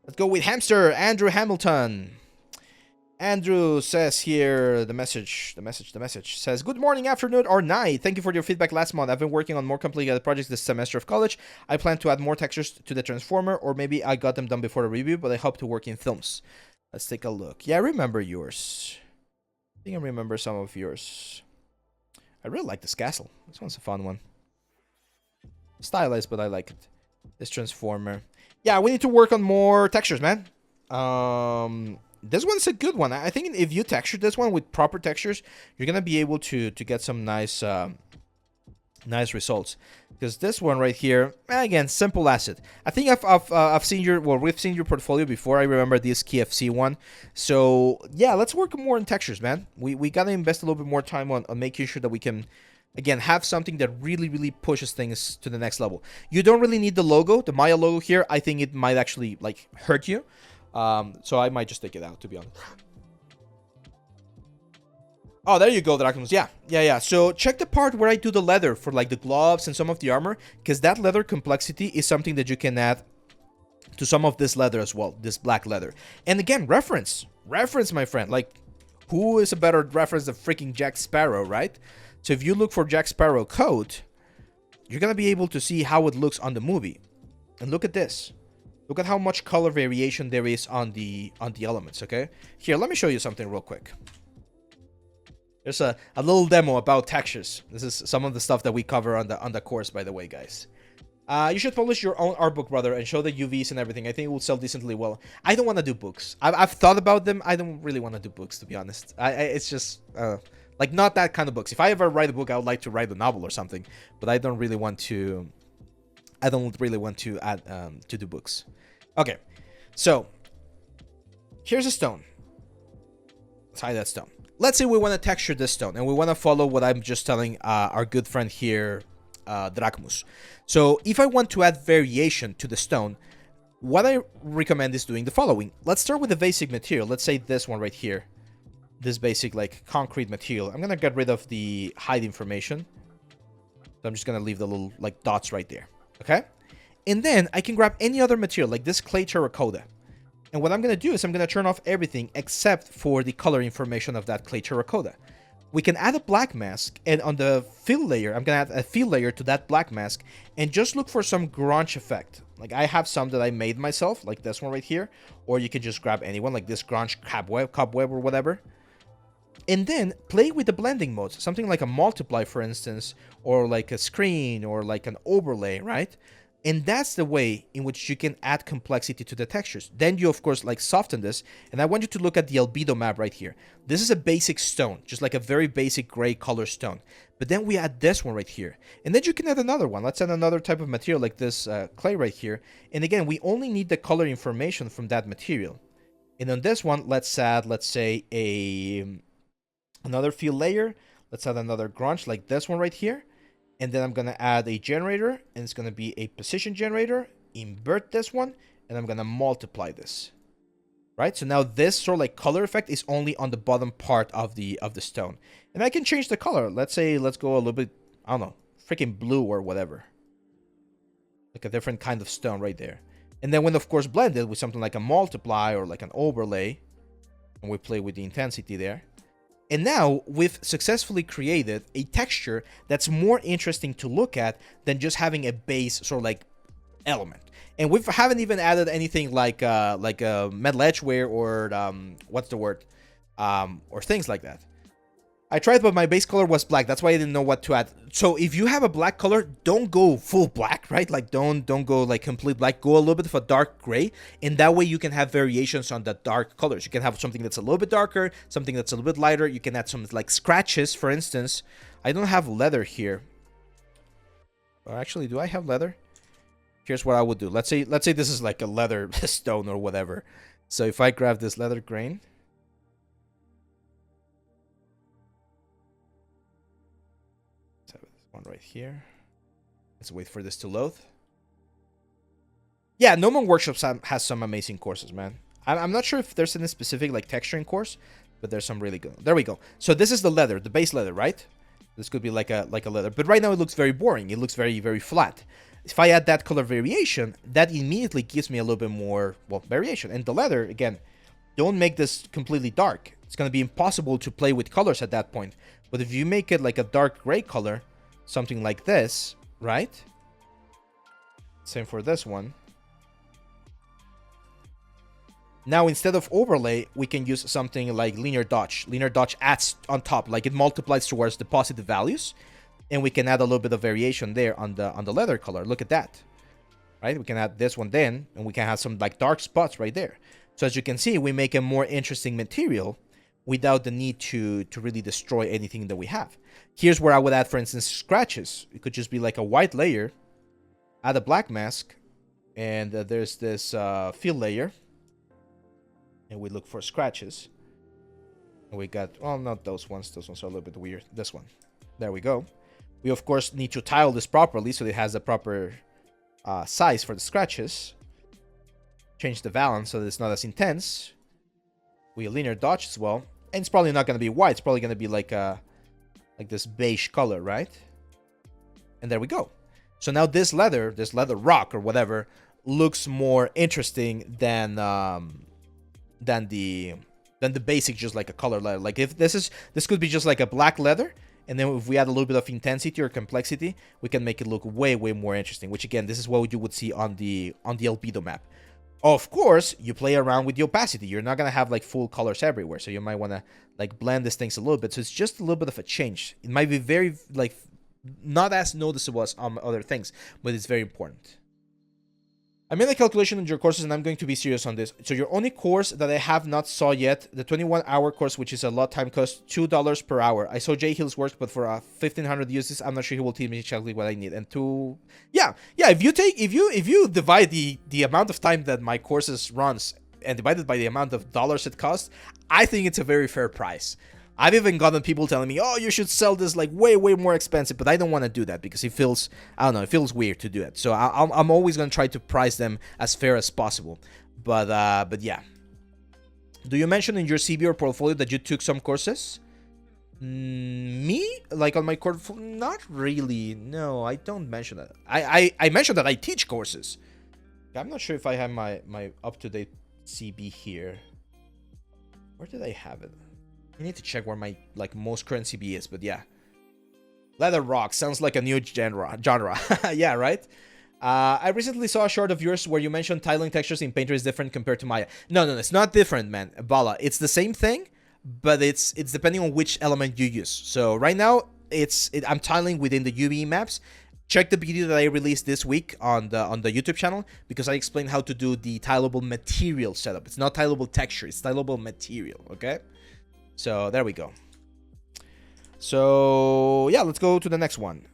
Let's go with Hamster, Andrew Hamilton. Andrew says here, the message says, good morning, afternoon, or night. Thank you for your feedback last month. I've been working on more complicated projects this semester of college. I plan to add more textures to the transformer, or maybe I got them done before the review, but I hope to work in films. Let's take a look. Yeah, I remember yours. I think I remember some of yours. I really like this castle. This one's a fun one. Stylized, but I like it. This transformer. Yeah, we need to work on more textures, man. This one's a good one. I think if you texture this one with proper textures, you're gonna be able to get some nice nice results. Because this one right here, again, simple asset. I think I've seen your, well, we've seen your portfolio before. I remember this KFC one. So yeah, let's work more on textures, man. We gotta invest a little bit more time on making sure that we can, again, have something that really pushes things to the next level. You don't really need the logo, the Maya logo here. I think it might actually like hurt you. So I might just take it out, to be honest. Oh, there you go, Dracmus. Yeah. So check the part where I do the leather for like the gloves and some of the armor, because that leather complexity is something that you can add to some of this leather as well, this black leather. And again, reference, my friend. Like, who is a better reference than freaking Jack Sparrow, right? So if you look for Jack Sparrow coat, you're gonna be able to see how it looks on the movie. And look at this. Look at how much color variation there is on the elements, okay? Here, let me show you something real quick. There's a little demo about textures. This is some of the stuff that we cover on the course, by the way, guys. You should publish your own art book, brother, and show the UVs and everything. I think it will sell decently well. I don't want to do books. I've thought about them. I don't really want to do books, to be honest. It's just like not that kind of books. If I ever write a book, I would like to write a novel or something. But I don't really want to. I don't really want to add to do books. Okay, so here's a stone. Let's hide that stone. Let's say we want to texture this stone, and we want to follow what I'm just telling our good friend here, Dracmus. So if I want to add variation to the stone, what I recommend is doing the following. Let's start with the basic material. Let's say this one right here. This basic, like, concrete material. I'm going to get rid of the hide information. So I'm just going to leave the little, like, dots right there. Okay? And then I can grab any other material, like this clay terracotta. And what I'm going to do is I'm going to turn off everything except for the color information of that clay terracotta. We can add a black mask, and on the fill layer, I'm going to add a fill layer to that black mask, and just look for some grunge effect. Like, I have some that I made myself, like this one right here, or you can just grab anyone, like this grunge cobweb or whatever. And then play with the blending modes, something like a multiply, for instance, or like a screen, or like an overlay, right? And that's the way in which you can add complexity to the textures. Then you, of course, like soften this. And I want you to look at the albedo map right here. This is a basic stone, just like a very basic gray color stone. But then we add this one right here. And then you can add another one. Let's add another type of material like this clay right here. And again, we only need the color information from that material. And on this one, let's add, let's say, another fill layer. Let's add another grunge like this one right here. And then I'm going to add a generator, and it's going to be a position generator, invert this one, and I'm going to multiply this. Right? So now this sort of like color effect is only on the bottom part of the stone. And I can change the color. Let's say, let's go a little bit, I don't know, freaking blue or whatever. Like a different kind of stone right there. And then when, of course, blended with something like a multiply or like an overlay, and we play with the intensity there. And now we've successfully created a texture that's more interesting to look at than just having a base sort of like element. And we haven't even added anything like a metal edgeware or what's the word, or things like that. I tried, but my base color was black. That's why I didn't know what to add. So if you have a black color, don't go full black, right? Like don't go like complete black. Go a little bit of a dark gray, and that way you can have variations on the dark colors. You can have something that's a little bit darker, something that's a little bit lighter. You can add some like scratches, for instance. I don't have leather here. Or actually, do I have leather? Here's what I would do. Let's say this is like a leather stone or whatever. So if I grab this leather grain. One right here. Let's wait for this to load. Yeah, No More Workshops has some amazing courses, man. I'm not sure if there's any specific like texturing course, but there's some really good. There we go. So this is the leather, the base leather, right? This could be like a leather, but right now it looks very boring. It looks very flat. If I add that color variation, that immediately gives me a little bit more, well, variation. And the leather, again, don't make this completely dark. It's going to be impossible to play with colors at that point. But if you make it like a dark gray color, something like this, right? Same for this one. Now, instead of overlay, we can use something like linear dodge. Linear dodge adds on top, like it multiplies towards the positive values. And we can add a little bit of variation there on the leather color. Look at that, right? We can add this one then, and we can have some like dark spots right there. So as you can see, we make a more interesting material without the need to really destroy anything that we have. Here's where I would add, for instance, scratches. It could just be like a white layer, add a black mask, and there's this fill layer. And we look for scratches. And we got, well, not those ones. Those ones are a little bit weird. This one. There we go. We, of course, need to tile this properly so it has the proper size for the scratches. Change the balance so that it's not as intense. We linear dodge as well. And it's probably not going to be white. It's probably going to be like this beige color, right? And there we go. So now this leather rock or whatever, looks more interesting than the basic, just like a color leather. Like if this could be just like a black leather, and then if we add a little bit of intensity or complexity, we can make it look way more interesting. Which again, this is what you would see on the albedo map. Of course, you play around with the opacity. You're not gonna have like full colors everywhere, so you might want to like blend these things a little bit. So it's just a little bit of a change. It might be very like not as noticeable as other things, but it's very important. I made a calculation on your courses, and I'm going to be serious on this. So your only course that I have not saw yet, the 21-hour course, which is a lot time, costs $2 per hour. I saw Jay Hill's work, but for 1,500 uses, I'm not sure he will teach me exactly what I need. And yeah. If you divide the amount of time that my courses runs and divide it by the amount of dollars it costs, I think it's a very fair price. I've even gotten people telling me, oh, you should sell this like way more expensive, but I don't want to do that because it feels, I don't know, it feels weird to do it. So I'm always going to try to price them as fair as possible. But yeah. Do you mention in your CV or portfolio that you took some courses? Me? Like on my course? Not really. No, I don't mention that. I mentioned that I teach courses. I'm not sure if I have my up-to-date CV here. Where did I have it? I need to check where my like most current CB is, but yeah. Leather rock sounds like a new genre. Yeah, right? I recently saw a short of yours where you mentioned tiling textures in Painter is different compared to Maya. No, it's not different, man. Bala, it's the same thing, but it's depending on which element you use. So right now, I'm tiling within the UV maps. Check the video that I released this week on the YouTube channel, because I explained how to do the tileable material setup. It's not tileable texture, it's tileable material, okay? So there we go. So yeah, let's go to the next one.